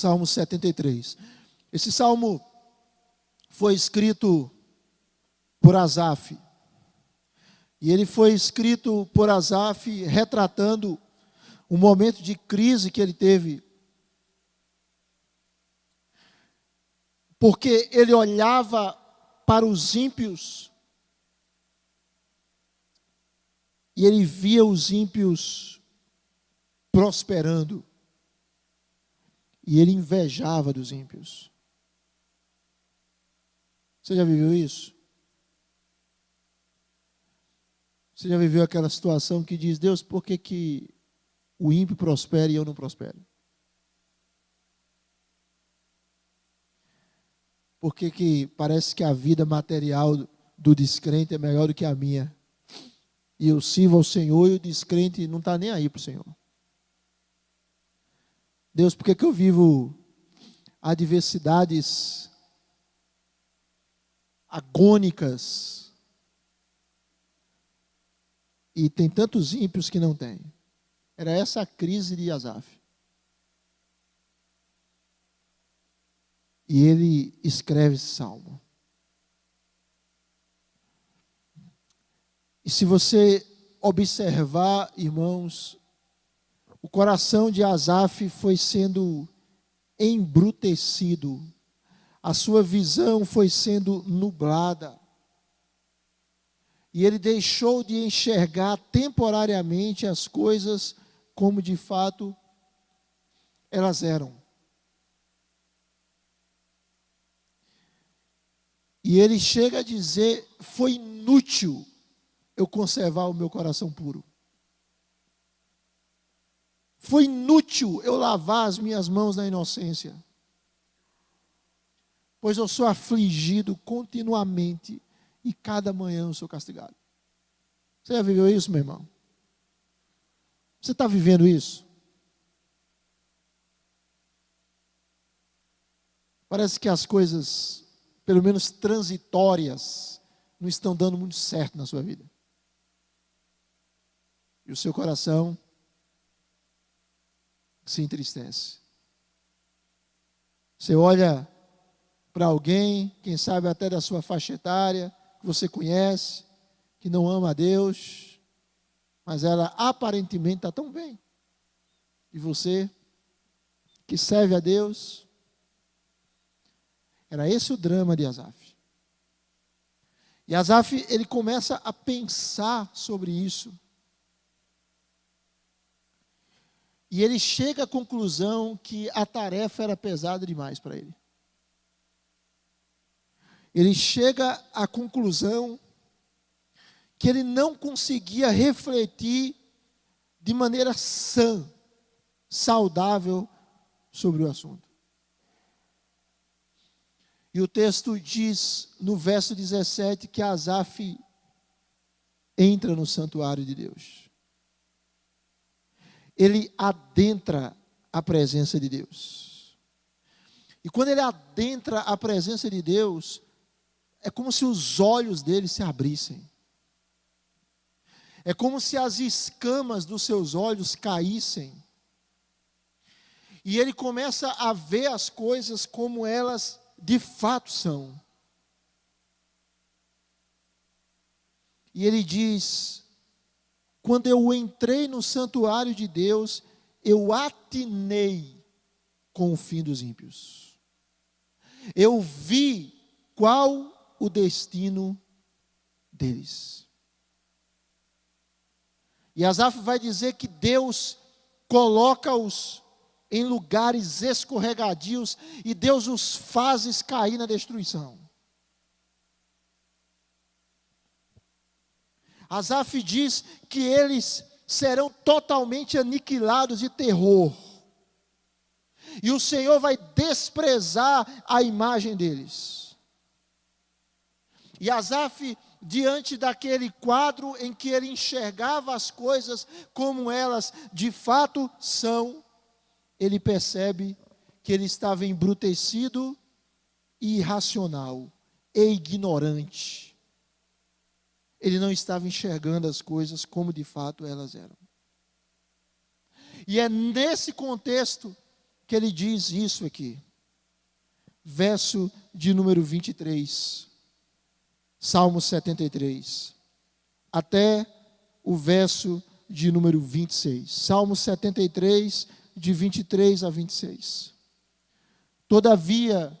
Salmo 73. Esse salmo foi escrito por Asaf. E ele foi escrito por Asaf retratando um momento de crise que ele teve. Porque ele olhava para os ímpios e ele via os ímpios prosperando. E ele invejava dos ímpios. Você já viveu isso? Você já viveu aquela situação que diz: Deus, por que o ímpio prospera e eu não prospero? Por que parece que a vida material do descrente é melhor do que a minha? E eu sirvo ao Senhor e o descrente não está nem aí para o Senhor. Deus, por que eu vivo adversidades agônicas e tem tantos ímpios que não tem? Era essa a crise de Asaf. E ele escreve esse salmo. E se você observar, irmãos, o coração de Asaf foi sendo embrutecido, a sua visão foi sendo nublada, e ele deixou de enxergar temporariamente as coisas como de fato elas eram. E ele chega a dizer: foi inútil eu conservar o meu coração puro. Foi inútil eu lavar as minhas mãos na inocência, pois eu sou afligido continuamente e cada manhã eu sou castigado. Você já viveu isso, meu irmão? Você está vivendo isso? Parece que as coisas, pelo menos transitórias, não estão dando muito certo na sua vida. E o seu coração se entristece. Você olha para alguém, quem sabe até da sua faixa etária, que você conhece, que não ama a Deus, mas ela aparentemente está tão bem. E você, que serve a Deus, era esse o drama de Asaf. E Asaf, ele começa a pensar sobre isso. E ele chega à conclusão que a tarefa era pesada demais para ele. Ele chega à conclusão que ele não conseguia refletir de maneira sã, saudável sobre o assunto. E o texto diz, no verso 17, que Asaf entra no santuário de Deus. Ele adentra a presença de Deus. E quando ele adentra a presença de Deus, é como se os olhos dele se abrissem. É como se as escamas dos seus olhos caíssem. E ele começa a ver as coisas como elas de fato são. E ele diz: quando eu entrei no santuário de Deus, eu atinei com o fim dos ímpios. Eu vi qual o destino deles. E Asaf vai dizer que Deus coloca-os em lugares escorregadios e Deus os faz cair na destruição. Asaf diz que eles serão totalmente aniquilados de terror. E o Senhor vai desprezar a imagem deles. E Asaf, diante daquele quadro em que ele enxergava as coisas como elas de fato são, ele percebe que ele estava embrutecido e irracional e ignorante. Ele não estava enxergando as coisas como de fato elas eram. E é nesse contexto que ele diz isso aqui. Verso de número 23. Salmo 73. Até o verso de número 26. Salmo 73, de 23 a 26. Todavia,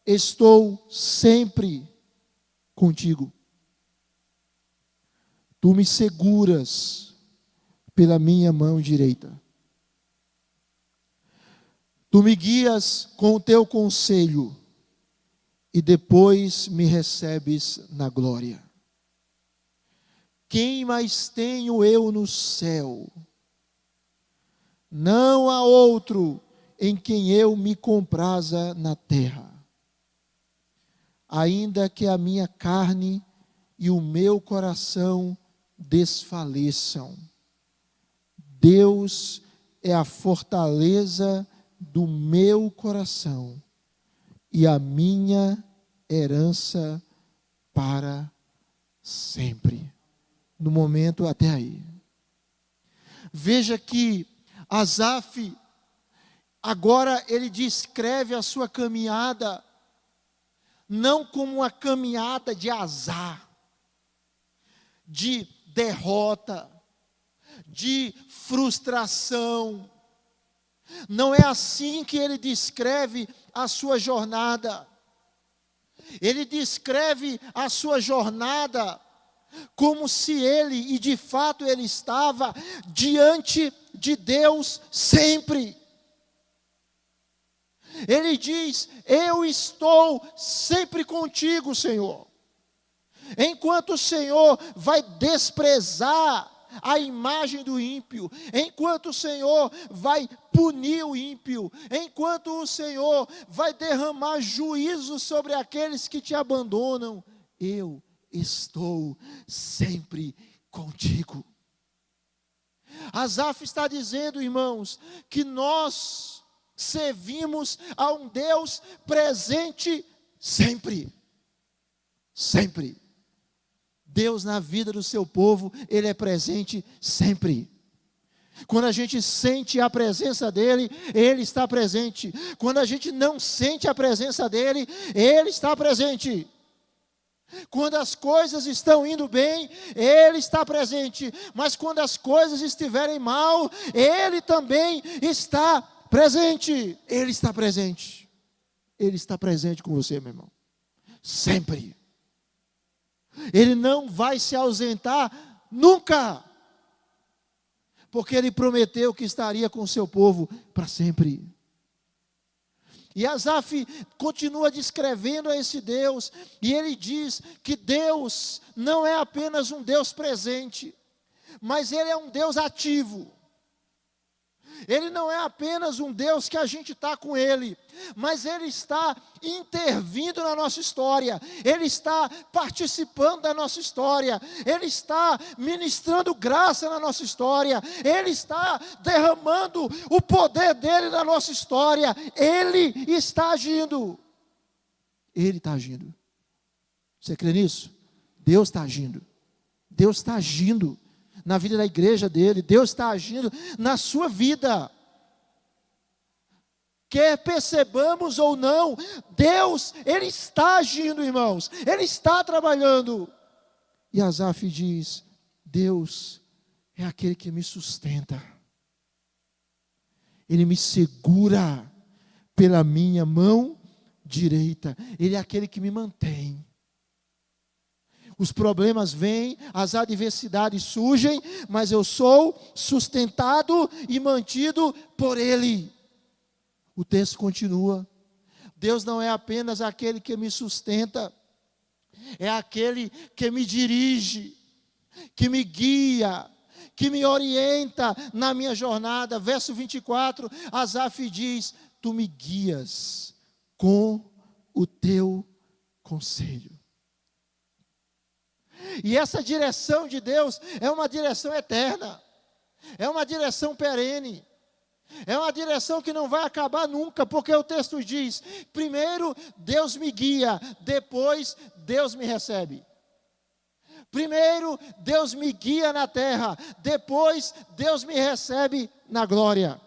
estou sempre contigo. Tu me seguras pela minha mão direita. Tu me guias com o teu conselho e depois me recebes na glória. Quem mais tenho eu no céu? Não há outro em quem eu me compraza na terra. Ainda que a minha carne e o meu coração desfaleçam, Deus é a fortaleza do meu coração e a minha herança para sempre. No momento até aí. Veja que Asaf, agora ele descreve a sua caminhada, não como uma caminhada de azar, de derrota, de frustração. Não é assim que ele descreve a sua jornada. Ele descreve a sua jornada como se ele, e de fato ele estava, diante de Deus sempre. Ele diz: eu estou sempre contigo, Senhor. Enquanto o Senhor vai desprezar a imagem do ímpio, enquanto o Senhor vai punir o ímpio, enquanto o Senhor vai derramar juízo sobre aqueles que te abandonam, eu estou sempre contigo. Asaf está dizendo, irmãos, que nós servimos a um Deus presente sempre. Sempre. Deus na vida do seu povo, Ele é presente sempre. Quando a gente sente a presença dEle, Ele está presente. Quando a gente não sente a presença dEle, Ele está presente. Quando as coisas estão indo bem, Ele está presente. Mas quando as coisas estiverem mal, Ele também está presente. Ele está presente. Ele está presente com você, meu irmão. Sempre. Ele não vai se ausentar nunca. Porque Ele prometeu que estaria com o seu povo para sempre. E Asaf continua descrevendo a esse Deus, e ele diz que Deus não é apenas um Deus presente, mas Ele é um Deus ativo. Ele não é apenas um Deus que a gente está com Ele, mas Ele está intervindo na nossa história, Ele está participando da nossa história, Ele está ministrando graça na nossa história, Ele está derramando o poder dEle na nossa história, Ele está agindo. Ele está agindo. Você crê nisso? Deus está agindo. Deus está agindo na vida da igreja dele, Deus está agindo na sua vida. Quer percebamos ou não, Deus, Ele está agindo, irmãos, Ele está trabalhando. E Asaf diz: Deus é aquele que me sustenta, Ele me segura pela minha mão direita, Ele é aquele que me mantém. Os problemas vêm, as adversidades surgem, mas eu sou sustentado e mantido por Ele. O texto continua. Deus não é apenas aquele que me sustenta, é aquele que me dirige, que me guia, que me orienta na minha jornada. Verso 24, Asaf diz: tu me guias com o teu conselho. E essa direção de Deus é uma direção eterna, é uma direção perene, é uma direção que não vai acabar nunca, porque o texto diz: primeiro Deus me guia, depois Deus me recebe. Primeiro Deus me guia na terra, depois Deus me recebe na glória.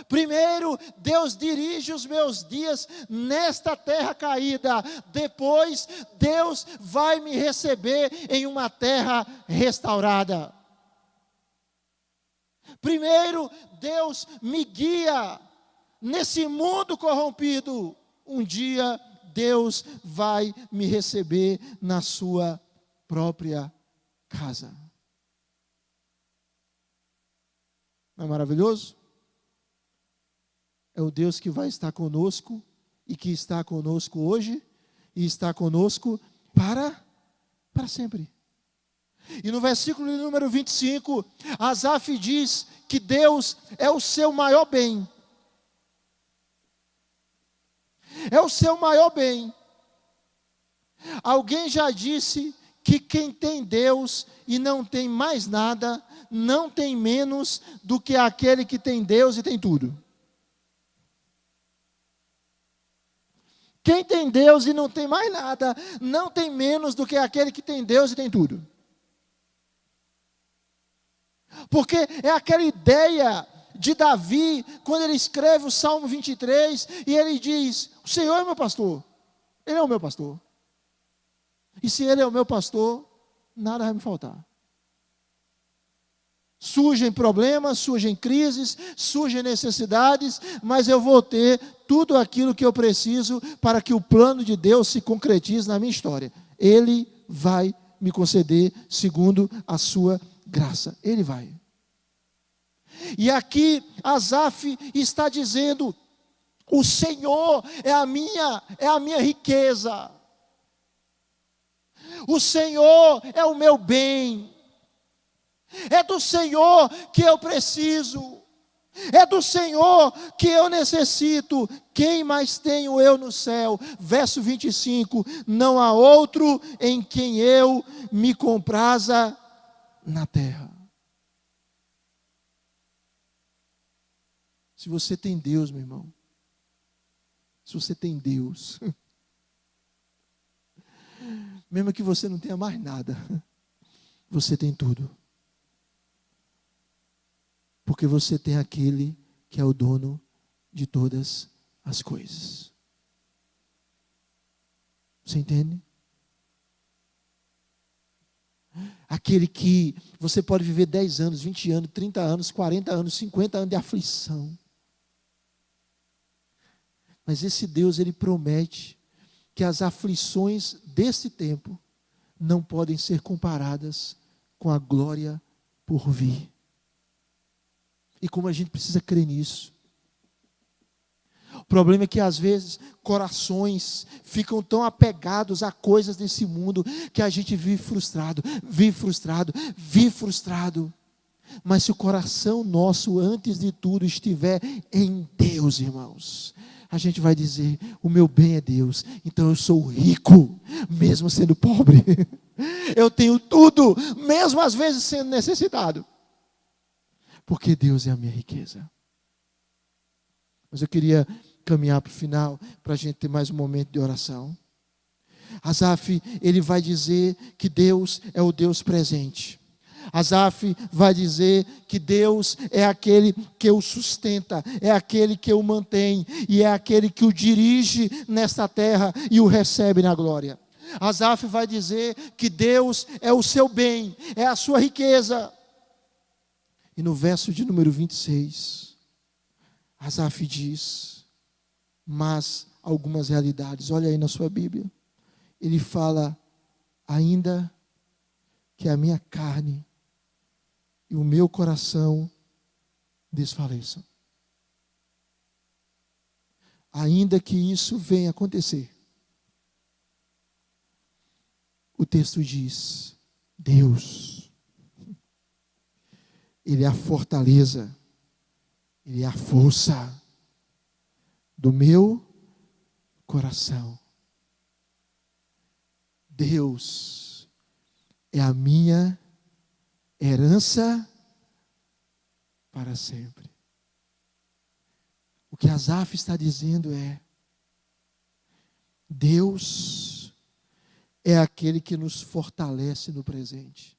Primeiro, Deus dirige os meus dias nesta terra caída. Depois, Deus vai me receber em uma terra restaurada. Primeiro, Deus me guia nesse mundo corrompido. Um dia, Deus vai me receber na sua própria casa. Não é maravilhoso? É o Deus que vai estar conosco e que está conosco hoje e está conosco para sempre. E no versículo número 25, Asaf diz que Deus é o seu maior bem. É o seu maior bem. Alguém já disse que quem tem Deus e não tem mais nada, não tem menos do que aquele que tem Deus e tem tudo. Quem tem Deus e não tem mais nada, não tem menos do que aquele que tem Deus e tem tudo. Porque é aquela ideia de Davi, quando ele escreve o Salmo 23, e ele diz: o Senhor é meu pastor, Ele é o meu pastor. E se Ele é o meu pastor, nada vai me faltar. Surgem problemas, surgem crises, surgem necessidades, mas eu vou ter tudo aquilo que eu preciso para que o plano de Deus se concretize na minha história. Ele vai me conceder segundo a sua graça. Ele vai. E aqui Asaf está dizendo: o Senhor é a minha riqueza. O Senhor é o meu bem. É do Senhor que eu preciso. É do Senhor que eu necessito. Quem mais tenho eu no céu? Verso 25: não há outro em quem eu me compraza na terra. Se você tem Deus, meu irmão, se você tem Deus, mesmo que você não tenha mais nada, você tem tudo. Porque você tem aquele que é o dono de todas as coisas. Você entende? Aquele que você pode viver 10 anos, 20 anos, 30 anos, 40 anos, 50 anos de aflição. Mas esse Deus, Ele promete que as aflições desse tempo não podem ser comparadas com a glória por vir. E como a gente precisa crer nisso. O problema é que às vezes corações ficam tão apegados a coisas desse mundo que a gente vive frustrado. Mas se o coração nosso, antes de tudo, estiver em Deus, irmãos, a gente vai dizer: o meu bem é Deus, então eu sou rico, mesmo sendo pobre. Eu tenho tudo, mesmo às vezes sendo necessitado. Porque Deus é a minha riqueza. Mas eu queria caminhar para o final, para a gente ter mais um momento de oração. Asaf, ele vai dizer que Deus é o Deus presente. Asaf vai dizer que Deus é aquele que o sustenta, é aquele que o mantém, e é aquele que o dirige nesta terra e o recebe na glória. Asaf vai dizer que Deus é o seu bem, é a sua riqueza. E no verso de número 26, Asaf diz, mas algumas realidades, olha aí na sua Bíblia, ele fala: ainda que a minha carne e o meu coração desfaleçam. Ainda que isso venha acontecer, o texto diz: Deus, Ele é a fortaleza, Ele é a força do meu coração. Deus é a minha herança para sempre. O que Asaf está dizendo é: Deus é aquele que nos fortalece no presente.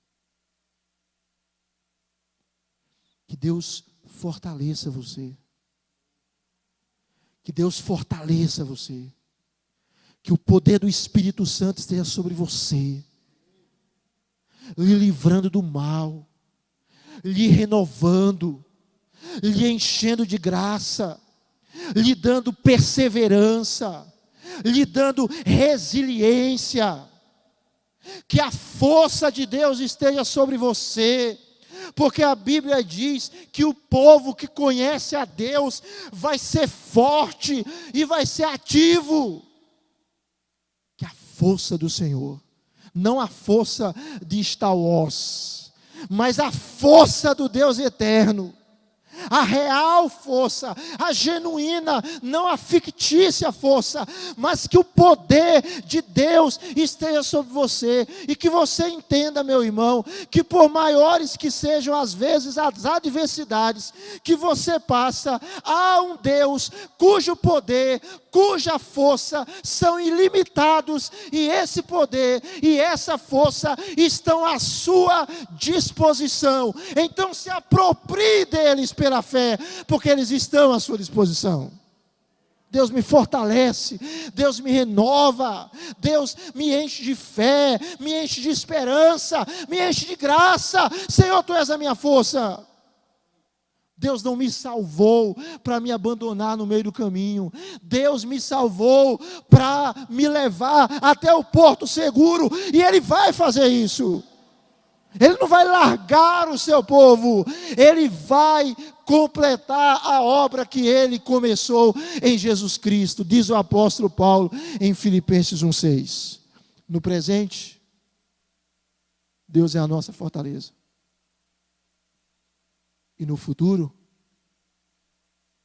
Que Deus fortaleça você. Que Deus fortaleça você. Que o poder do Espírito Santo esteja sobre você, lhe livrando do mal, lhe renovando, lhe enchendo de graça, lhe dando perseverança, lhe dando resiliência. Que a força de Deus esteja sobre você, porque a Bíblia diz que o povo que conhece a Deus vai ser forte e vai ser ativo. Que a força do Senhor, não a força de Star Wars, mas a força do Deus eterno, a real força, a genuína, não a fictícia força, mas que o poder de Deus esteja sobre você, e que você entenda, meu irmão, que por maiores que sejam às vezes as adversidades que você passa, há um Deus cujo poder, cuja força são ilimitados, e esse poder e essa força estão à sua disposição. Então se aproprie deles pela fé, porque eles estão à sua disposição. Deus me fortalece, Deus me renova, Deus me enche de fé, me enche de esperança, me enche de graça. Senhor, Tu és a minha força. Deus não me salvou para me abandonar no meio do caminho. Deus me salvou para me levar até o porto seguro, e Ele vai fazer isso. Ele não vai largar o seu povo, Ele vai completar a obra que Ele começou em Jesus Cristo, diz o apóstolo Paulo em Filipenses 1,6. No presente, Deus é a nossa fortaleza. E no futuro,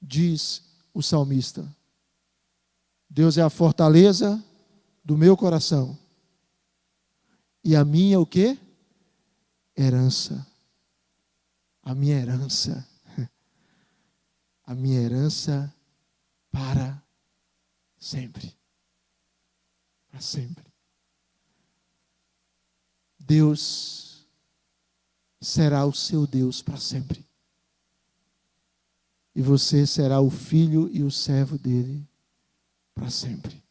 diz o salmista, Deus é a fortaleza do meu coração, e a minha o quê? Herança. A minha herança. A minha herança para sempre. Para sempre. Deus será o seu Deus para sempre. E você será o filho e o servo dele para sempre.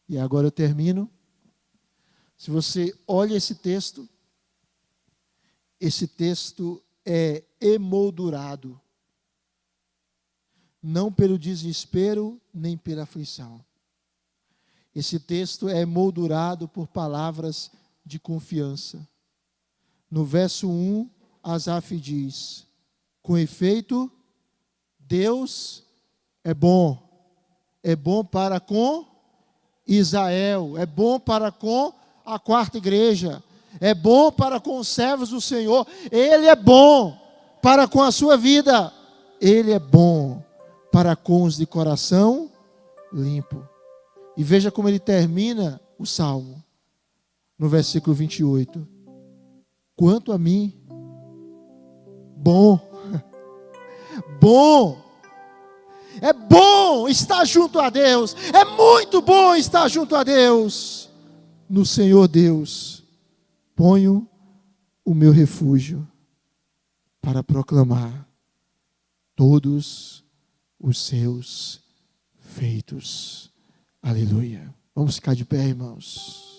E agora eu termino. Se você olha esse texto é emoldurado, não pelo desespero, nem pela aflição. Esse texto é emoldurado por palavras de confiança. No verso 1, Asaf diz: com efeito, Deus é bom para com Israel, é bom para com a quarta igreja, é bom para com os servos do Senhor. Ele é bom para com a sua vida, Ele é bom para com os de coração limpo. E veja como ele termina o salmo, no versículo 28. Quanto a mim, bom, é bom estar junto a Deus, é muito bom estar junto a Deus. No Senhor Deus ponho o meu refúgio, para proclamar todos os seus feitos. Aleluia. Vamos ficar de pé, irmãos.